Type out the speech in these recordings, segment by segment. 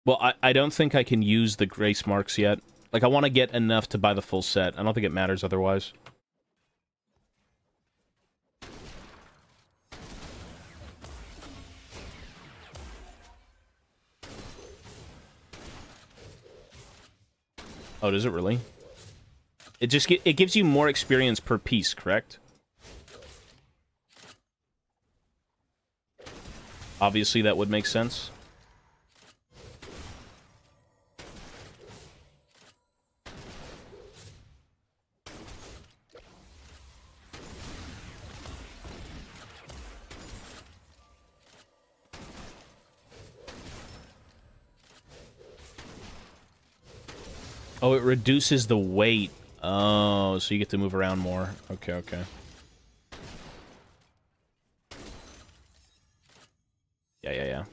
Well, I don't think I can use the grace marks yet. Like, I want to get enough to buy the full set. I don't think it matters otherwise. Oh, does it really? It just it gives you more experience per piece, correct? Obviously, that would make sense. Oh, it reduces the weight. Oh, so you get to move around more. Okay, okay. Yeah, yeah, yeah.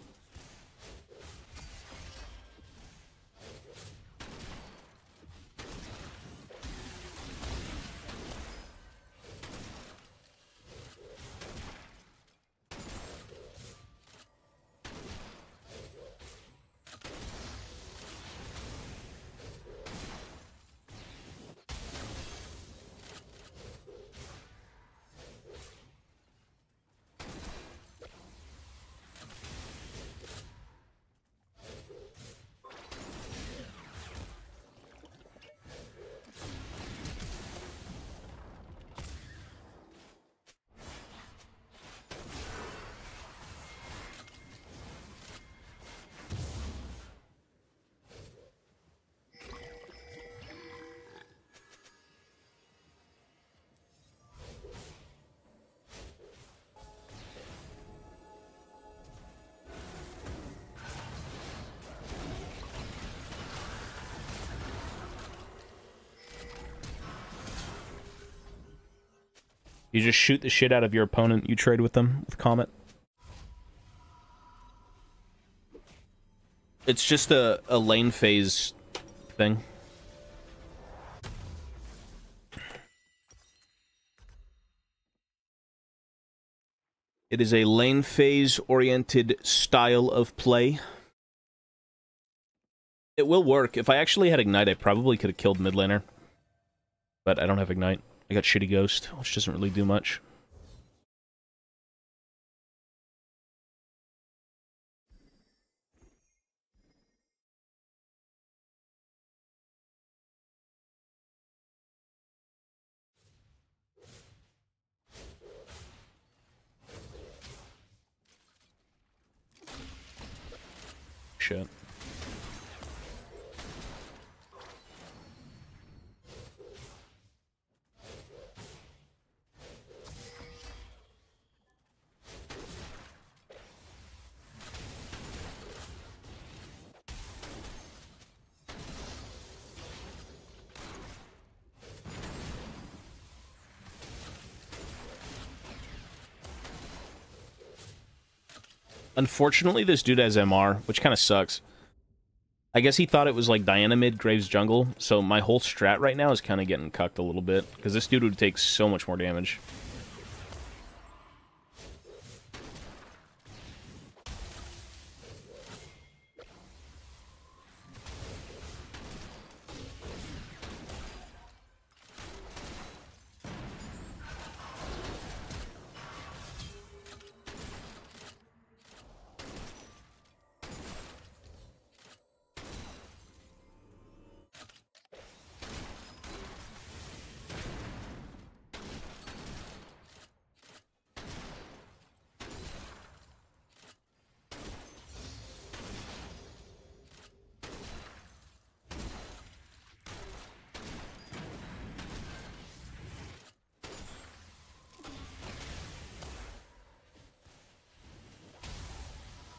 You just shoot the shit out of your opponent you trade with them with Comet. It's just a lane phase thing. It is a lane phase oriented style of play. It will work. If I actually had Ignite, I probably could have killed mid laner. But I don't have Ignite. I got Shitty Ghost, which doesn't really do much. Shit. Unfortunately, this dude has MR, which kind of sucks. I guess he thought it was like Diana mid, Graves jungle, so my whole strat right now is kind of getting cucked a little bit, because this dude would take so much more damage.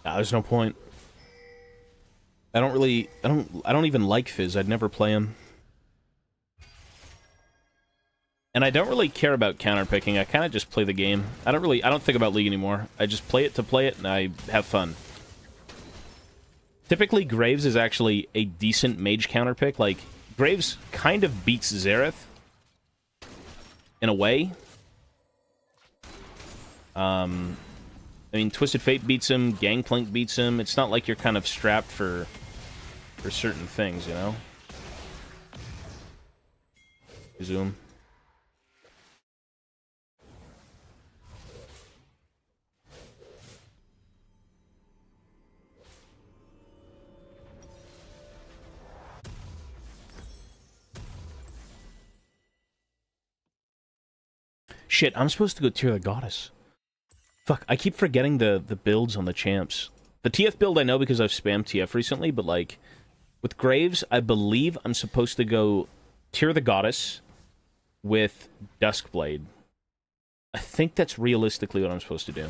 Nah, there's no point. I don't even like Fizz. I'd never play him. And I don't really care about counterpicking. I kind of just play the game. I don't think about League anymore. I just play it to play it, and I have fun. Typically, Graves is actually a decent mage counterpick. Like, Graves kind of beats Xerath. In a way. I mean, Twisted Fate beats him, Gangplank beats him. It's not like you're kind of strapped for for certain things, you know? Zoom. Shit, I'm supposed to go Tear the Goddess. Fuck, I keep forgetting the builds on the champs. The TF build I know because I've spammed TF recently, but like, with Graves, I believe I'm supposed to go Tear the Goddess with Duskblade. I think that's realistically what I'm supposed to do.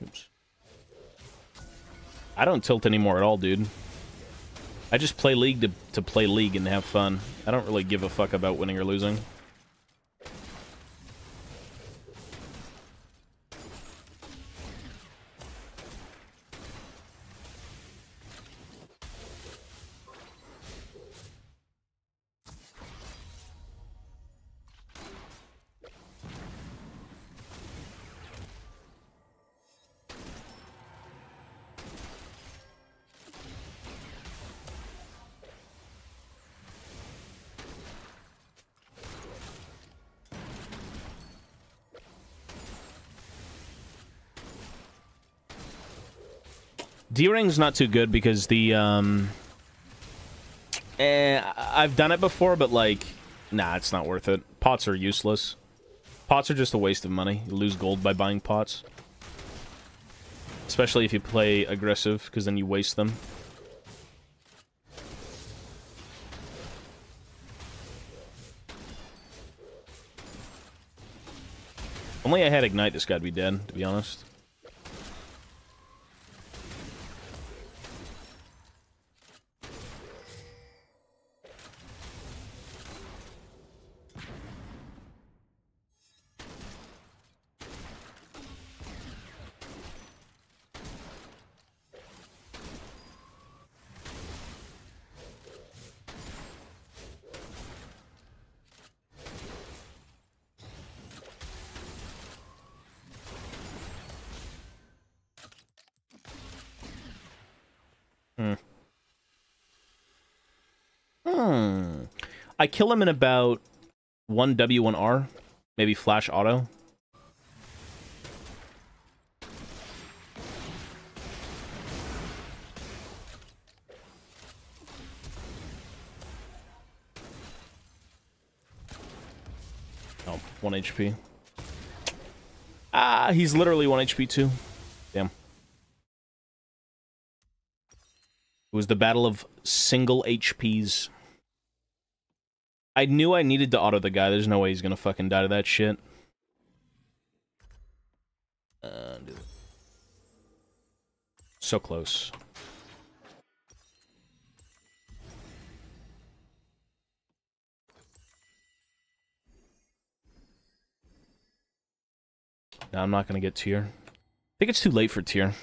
Oops. I don't tilt anymore at all, dude. I just play League to play League and have fun. I don't really give a fuck about winning or losing. D-Ring's not too good because the, I've done it before, but, like, nah, it's not worth it. Pots are useless. Pots are just a waste of money. You lose gold by buying pots. Especially if you play aggressive, because then you waste them. Only I had Ignite, this guy'd be dead, to be honest. I kill him in about 1W, 1R. Maybe flash auto. Oh, 1 HP. Ah, he's literally 1 HP too. Damn. It was the battle of single HPs. I knew I needed to auto the guy. There's no way he's gonna fucking die to that shit. So close. No, I'm not gonna get tier. I think it's too late for tier.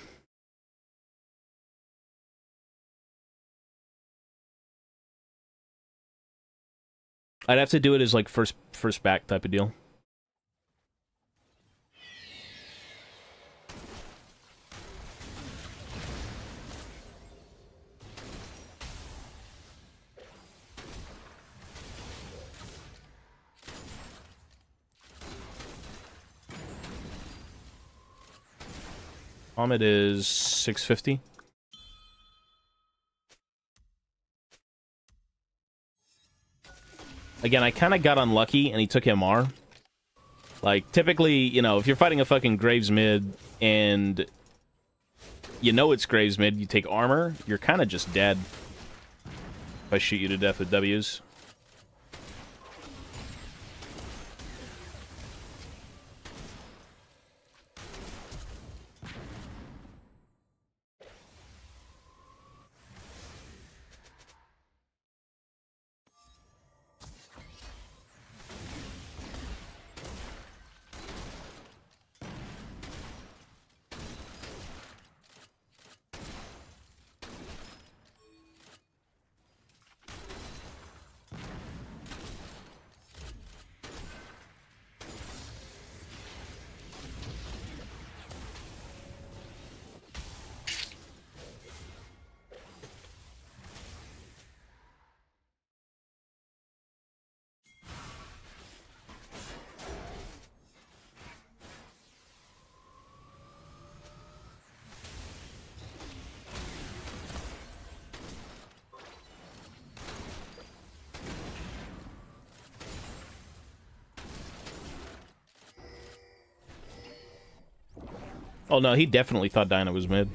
I'd have to do it as like first back type of deal. It is 650. Again, I kind of got unlucky, and he took MR. Like, typically, you know, if you're fighting a fucking Graves mid, and you know it's Graves mid, you take armor, you're kind of just dead. If I shoot you to death with Ws. Oh no, he definitely thought Dinah was mid.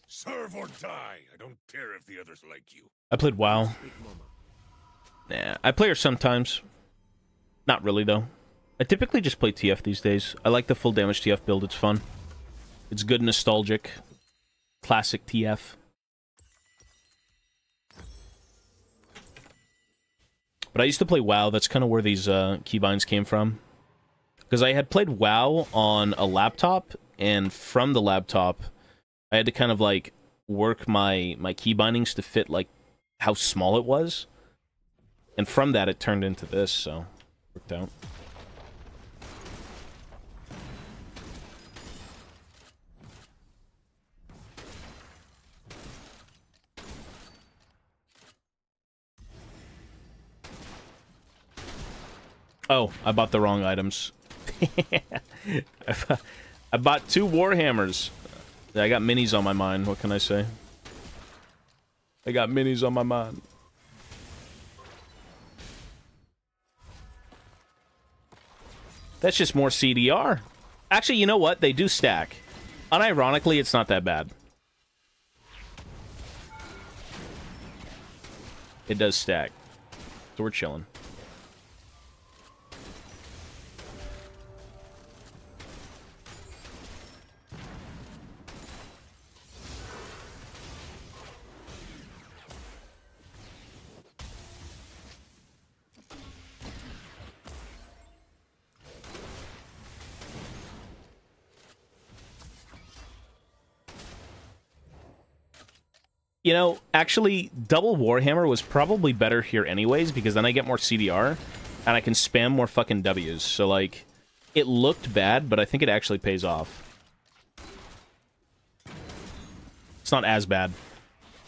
Serve or die. I don't care if the others like you. I played WoW. Nah, I play her sometimes. Not really, though. I typically just play TF these days. I like the full damage TF build. It's fun. It's good nostalgic. Classic TF. But I used to play WoW. That's kind of where these keybinds came from. Because I had played WoW on a laptop, and from the laptop, I had to kind of, like, work my key bindings to fit, like, how small it was. And from that, it turned into this, so worked out. Oh, I bought the wrong items. I bought 2 Warhammers. I got minis on my mind, what can I say? I got minis on my mind. That's just more CDR. Actually, you know what? They do stack. Unironically, it's not that bad. It does stack. So we're chilling. You know, actually, double Warhammer was probably better here anyways, because then I get more CDR, and I can spam more fucking Ws. So, like, it looked bad, but I think it actually pays off. It's not as bad.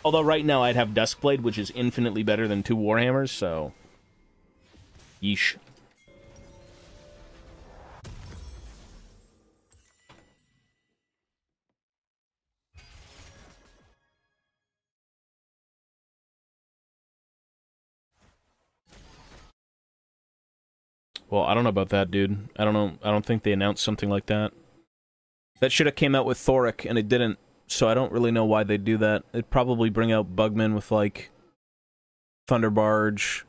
Although right now I'd have Duskblade, which is infinitely better than 2 Warhammers, so... Yeesh. Well, I don't know about that, dude. I don't know. I don't think they announced something like that. That should have came out with Thoric, and it didn't. So I don't really know why they'd do that. It'd probably bring out Bugman with, like, Thunderbarge,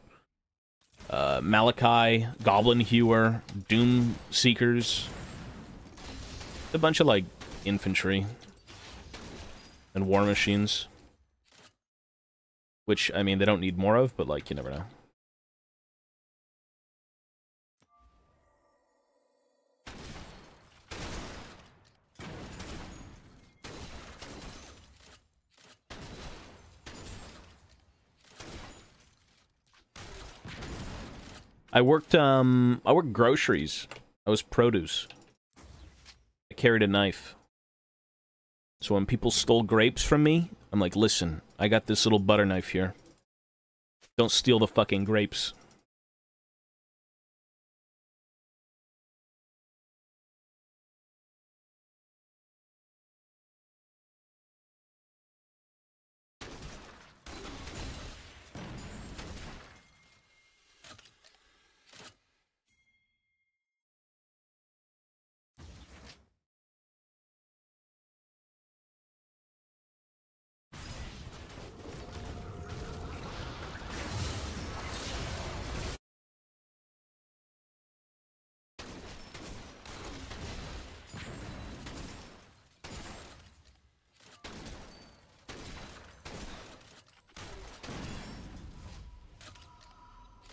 Malachi, Goblin Hewer, Doom Seekers. A bunch of, like, infantry. And war machines. Which, I mean, they don't need more of, but, like, you never know. I worked groceries. I was produce. I carried a knife. So when people stole grapes from me, I'm like, listen, I got this little butter knife here. Don't steal the fucking grapes.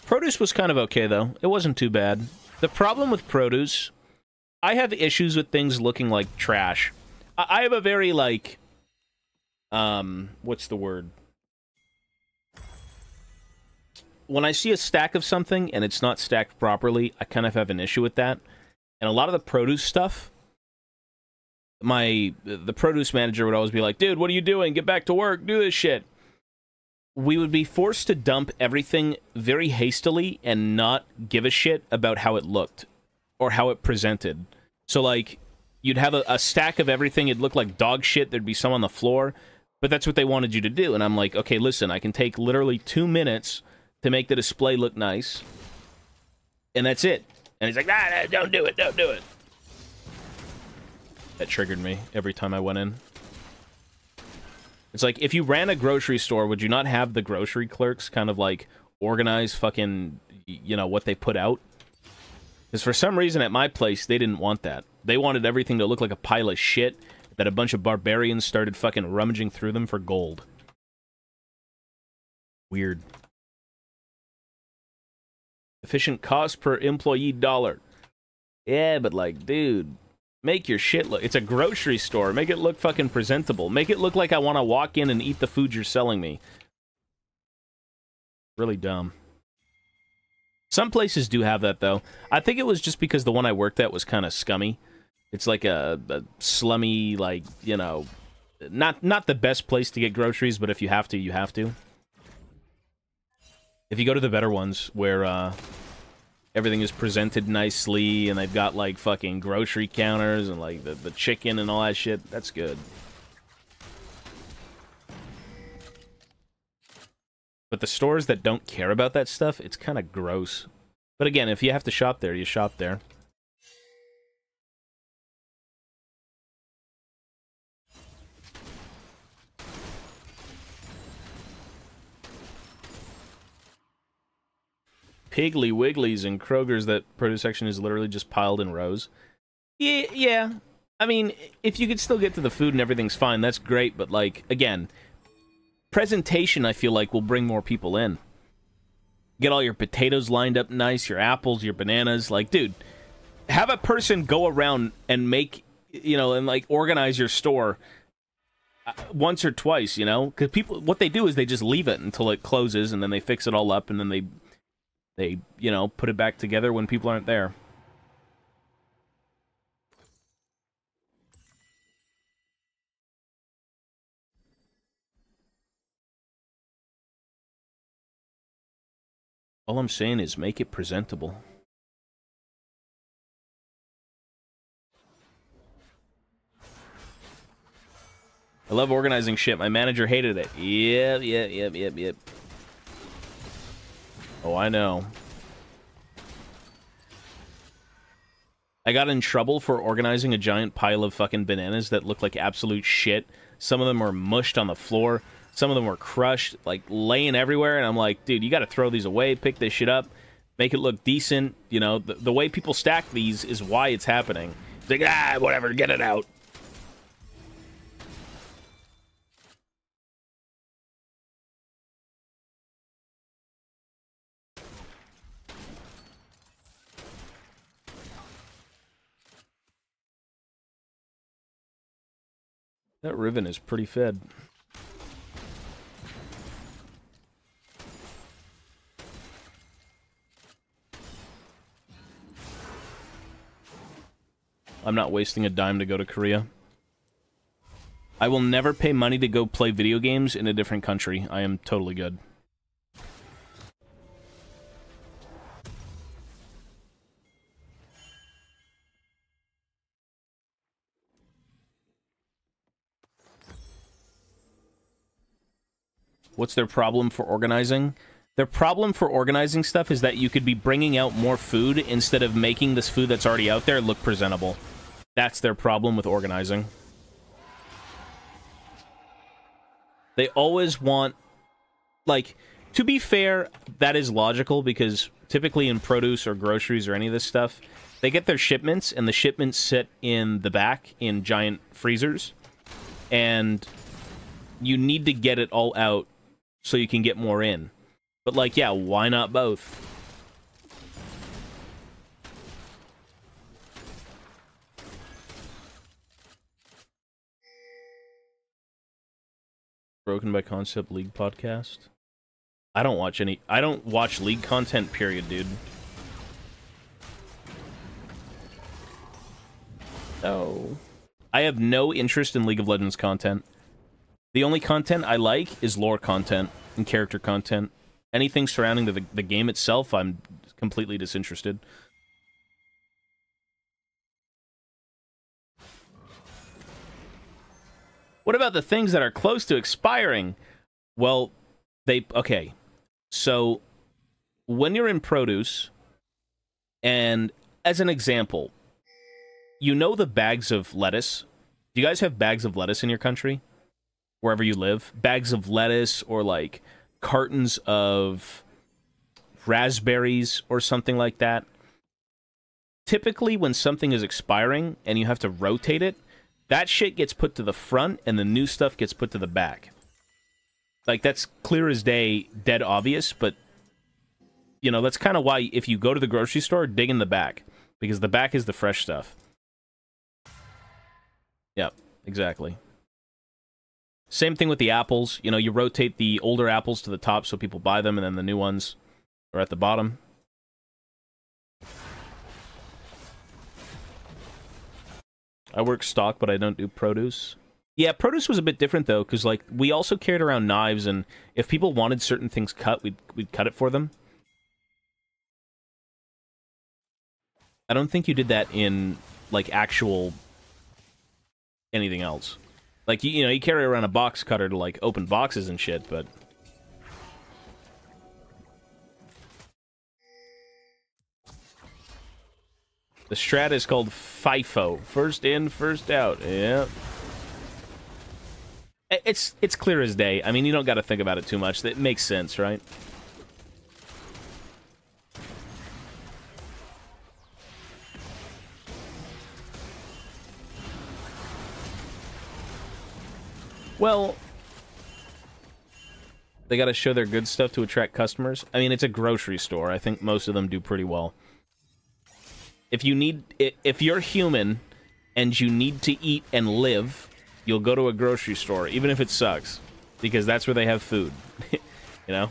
Produce was kind of okay, though. It wasn't too bad. The problem with produce, I have issues with things looking like trash. I have a very, like, what's the word? When I see a stack of something and it's not stacked properly, I kind of have an issue with that. And a lot of the produce stuff, the produce manager would always be like, dude, what are you doing? Get back to work. Do this shit. we would be forced to dump everything very hastily and not give a shit about how it looked or how it presented. So, like, you'd have a stack of everything. It'd look like dog shit. There'd be some on the floor. But that's what they wanted you to do. And I'm like, okay, listen, I can take literally 2 minutes to make the display look nice. And that's it. And he's like, nah, don't do it, don't do it. That triggered me every time I went in. It's like, if you ran a grocery store, would you not have the grocery clerks kind of, like, organize fucking, you know, what they put out? Because for some reason at my place, they didn't want that. They wanted everything to look like a pile of shit, that a bunch of barbarians started fucking rummaging through them for gold. Weird. Efficient cost per employee dollar. Yeah, but, like, dude... Make your shit look... It's a grocery store. Make it look fucking presentable. Make it look like I want to walk in and eat the food you're selling me. Really dumb. Some places do have that, though. I think it was just because the one I worked at was kind of scummy. It's like a slummy, like, you know... Not the best place to get groceries, but if you have to, you have to. If you go to the better ones, where, everything is presented nicely, and they've got, like, fucking grocery counters, and, like, the chicken and all that shit. That's good. But the stores that don't care about that stuff, it's kind of gross. But again, if you have to shop there, you shop there. Piggly Wigglies and Kroger's, that produce section is literally just piled in rows. Yeah. I mean, if you could still get to the food and everything's fine, that's great, but, like, again, presentation, I feel like, will bring more people in. Get all your potatoes lined up nice, your apples, your bananas. Like, dude, have a person go around and make, you know, and, like, organize your store once or twice, you know? Because people, what they do is they just leave it until it closes, and then they fix it all up, and then they, you know, put it back together when people aren't there. All I'm saying is make it presentable. I love organizing shit. My manager hated it. Yep. Oh, I know. I got in trouble for organizing a giant pile of fucking bananas that looked like absolute shit. Some of them were mushed on the floor. Some of them were crushed, like, laying everywhere. And I'm like, dude, you gotta throw these away, pick this shit up, make it look decent. You know, the way people stack these is why it's happening. It's like, whatever, get it out. That Riven is pretty fed. I'm not wasting a dime to go to Korea. I will never pay money to go play video games in a different country. I am totally good. What's their problem for organizing? Their problem for organizing stuff is that you could be bringing out more food instead of making this food that's already out there look presentable. That's their problem with organizing. They always want... Like, to be fair, that is logical, because typically in produce or groceries or any of this stuff, they get their shipments, and the shipments sit in the back in giant freezers. And you need to get it all out so you can get more in. But, like, yeah, why not both? Broken by Concept League podcast? I don't watch League content, period, dude. No. I have no interest in League of Legends content. The only content I like is lore content. and character content. Anything surrounding the game itself, I'm completely disinterested. What about the things that are close to expiring? Well, okay. So, when you're in produce, and as an example, you know the bags of lettuce? Do you guys have bags of lettuce in your country? Wherever you live? Bags of lettuce, or like cartons of raspberries or something like that. Typically, when something is expiring and you have to rotate it, that shit gets put to the front and the new stuff gets put to the back. Like, that's clear as day, dead obvious, but, you know, that's kind of why if you go to the grocery store, dig in the back. Because the back is the fresh stuff. Yep, exactly. Same thing with the apples. You know, you rotate the older apples to the top so people buy them, and then the new ones are at the bottom. I work stock, but I don't do produce. Yeah, produce was a bit different, though, because, like, we also carried around knives, and if people wanted certain things cut, we'd cut it for them. I don't think you did that in, like, actual anything else. Like, you know, you carry around a box cutter to, like, open boxes and shit, but... The strat is called FIFO. First in, first out. Yeah. It's clear as day. I mean, you don't got to think about it too much. It makes sense, right? Well, they got to show their good stuff to attract customers. I mean, it's a grocery store. I think most of them do pretty well. If you're human and you need to eat and live, you'll go to a grocery store, even if it sucks, because that's where they have food. You know?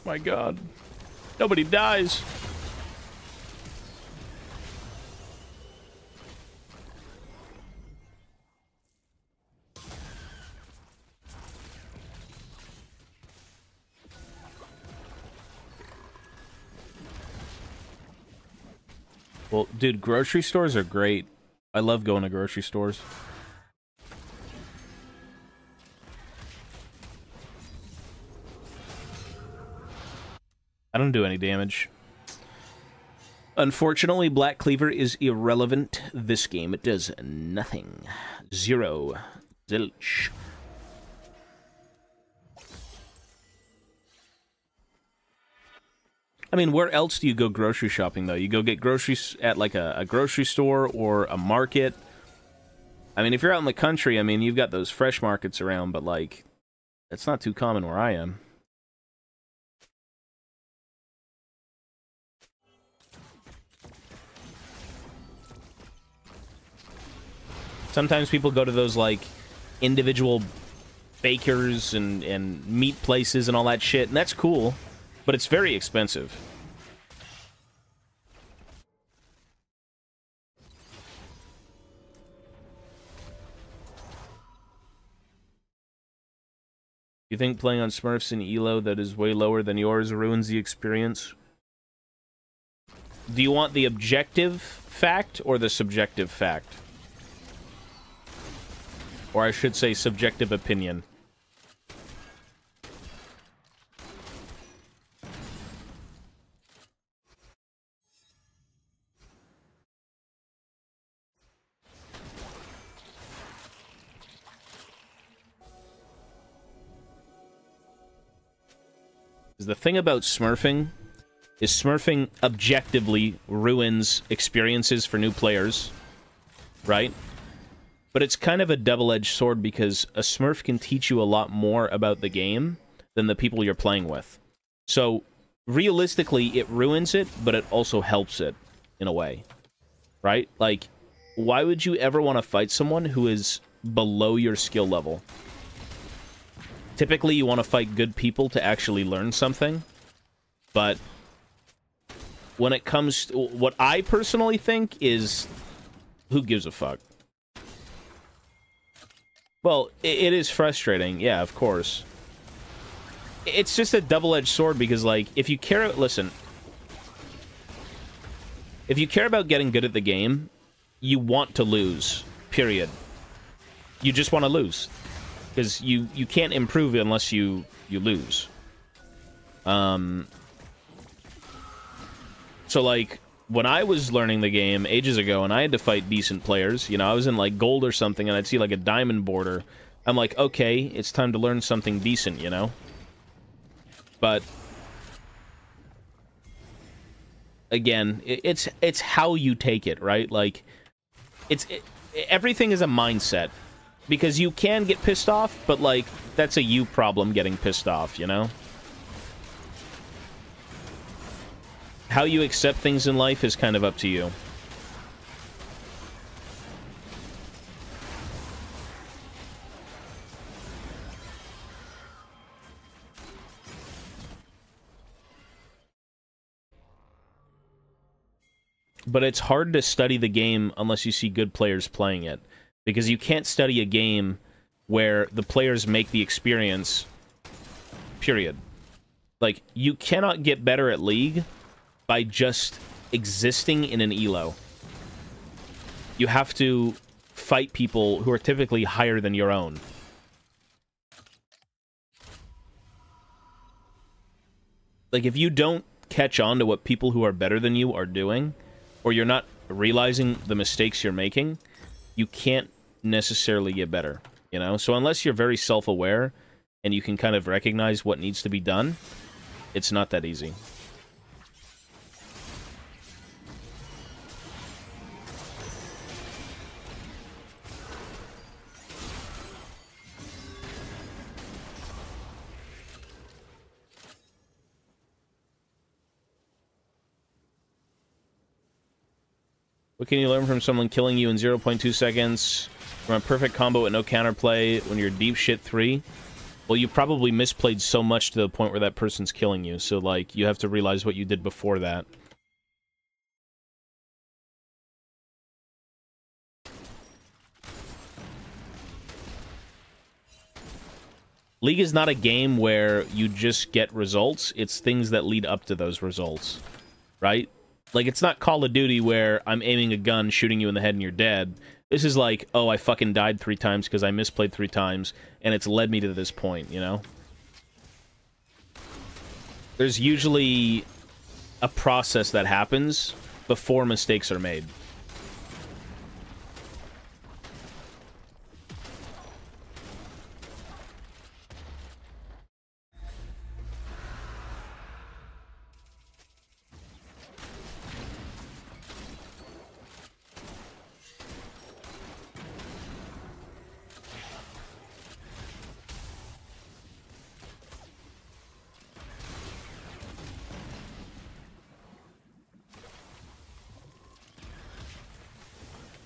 My God. Nobody dies. Well, dude, grocery stores are great. I love going to grocery stores. I don't do any damage. Unfortunately, Black Cleaver is irrelevant this game. It does nothing. Zero. Zilch. I mean, where else do you go grocery shopping, though? You go get groceries at, like, a grocery store or a market. I mean, if you're out in the country, I mean, you've got those fresh markets around, but, like, that's not too common where I am. Sometimes people go to those, like, individual bakers and meat places and all that shit, and that's cool, but it's very expensive. You think playing on Smurfs in ELO that is way lower than yours ruins the experience? Do you want the objective fact or the subjective fact? Or I should say subjective opinion. The thing about smurfing is smurfing objectively ruins experiences for new players, right? But it's kind of a double-edged sword because a smurf can teach you a lot more about the game than the people you're playing with. So, realistically, it ruins it, but it also helps it, in a way. Right? Like, why would you ever want to fight someone who is below your skill level? Typically, you want to fight good people to actually learn something, but when it comes to what I personally think is, who gives a fuck? Well, it is frustrating, yeah, of course. It's just a double-edged sword because, like, if you care... Listen. If you care about getting good at the game, you want to lose. Period. You just want to lose. Because you can't improve unless you lose. So, like, when I was learning the game ages ago and I had to fight decent players, you know, I was in, like, gold or something and I'd see, like, a diamond border. I'm like, okay, it's time to learn something decent, you know? But again, it's how you take it, right? Like, everything is a mindset, because you can get pissed off, but like that's a you problem, getting pissed off, you know? How you accept things in life is kind of up to you. But it's hard to study the game unless you see good players playing it. Because you can't study a game where the players make the experience, period. Like, you cannot get better at League by just existing in an elo. You have to fight people who are typically higher than your own. Like, if you don't catch on to what people who are better than you are doing, or you're not realizing the mistakes you're making, you can't necessarily get better, you know? So unless you're very self-aware and you can kind of recognize what needs to be done, it's not that easy. What can you learn from someone killing you in 0.2 seconds? From a perfect combo with no counterplay when you're deep shit 3? Well, you probably misplayed so much to the point where that person's killing you. So, like, you have to realize what you did before that. League is not a game where you just get results. It's things that lead up to those results. Right? Like, it's not Call of Duty where I'm aiming a gun, shooting you in the head, and you're dead. This is like, oh, I fucking died 3 times because I misplayed 3 times, and it's led me to this point, you know? There's usually a process that happens before mistakes are made.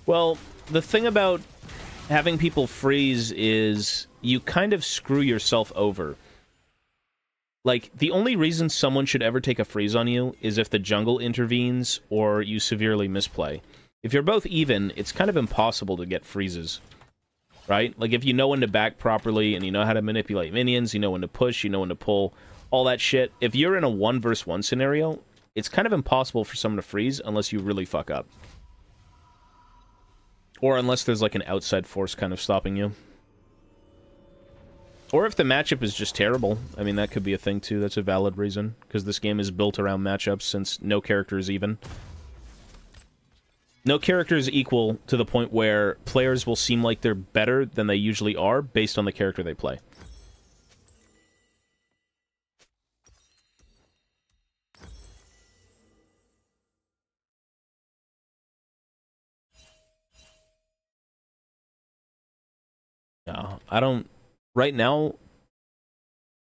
Well, the thing about having people freeze is you kind of screw yourself over. Like, the only reason someone should ever take a freeze on you is if the jungle intervenes or you severely misplay. If you're both even, it's kind of impossible to get freezes. Right? Like, if you know when to back properly and you know how to manipulate minions, you know when to push, you know when to pull, all that shit. If you're in a 1 versus 1 scenario, it's kind of impossible for someone to freeze unless you really fuck up. Or unless there's, like, an outside force kind of stopping you. Or if the matchup is just terrible. I mean, that could be a thing, too. That's a valid reason. Because this game is built around matchups, since no character is even. No character is equal to the point where players will seem like they're better than they usually are based on the character they play. No, I don't... Right now,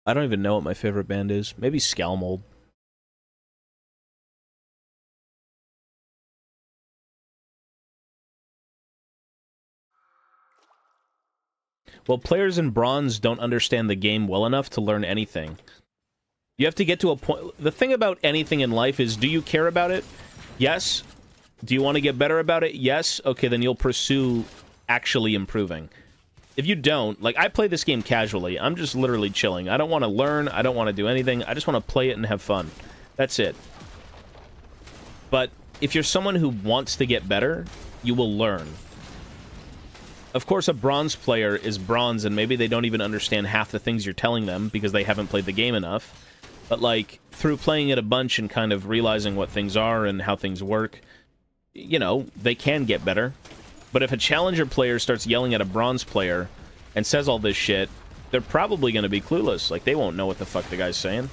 I don't even know what my favorite band is. Maybe Scalmold. Well, players in bronze don't understand the game well enough to learn anything. You have to get to a point... The thing about anything in life is, do you care about it? Yes. Do you want to get better about it? Yes. Okay, then you'll pursue actually improving. If you don't, like, I play this game casually. I'm just literally chilling. I don't want to learn. I don't want to do anything. I just want to play it and have fun. That's it. But if you're someone who wants to get better, you will learn. Of course, a bronze player is bronze, and maybe they don't even understand half the things you're telling them because they haven't played the game enough. But, like, through playing it a bunch and kind of realizing what things are and how things work, you know, they can get better. But if a challenger player starts yelling at a bronze player and says all this shit, they're probably going to be clueless. Like, they won't know what the fuck the guy's saying.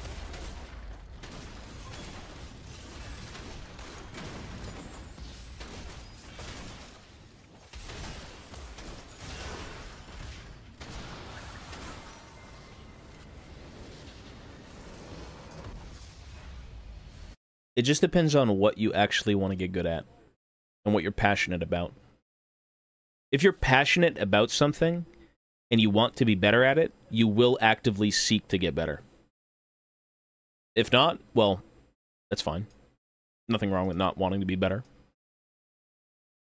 It just depends on what you actually want to get good at and what you're passionate about. If you're passionate about something and you want to be better at it, you will actively seek to get better. If not, well, that's fine. Nothing wrong with not wanting to be better.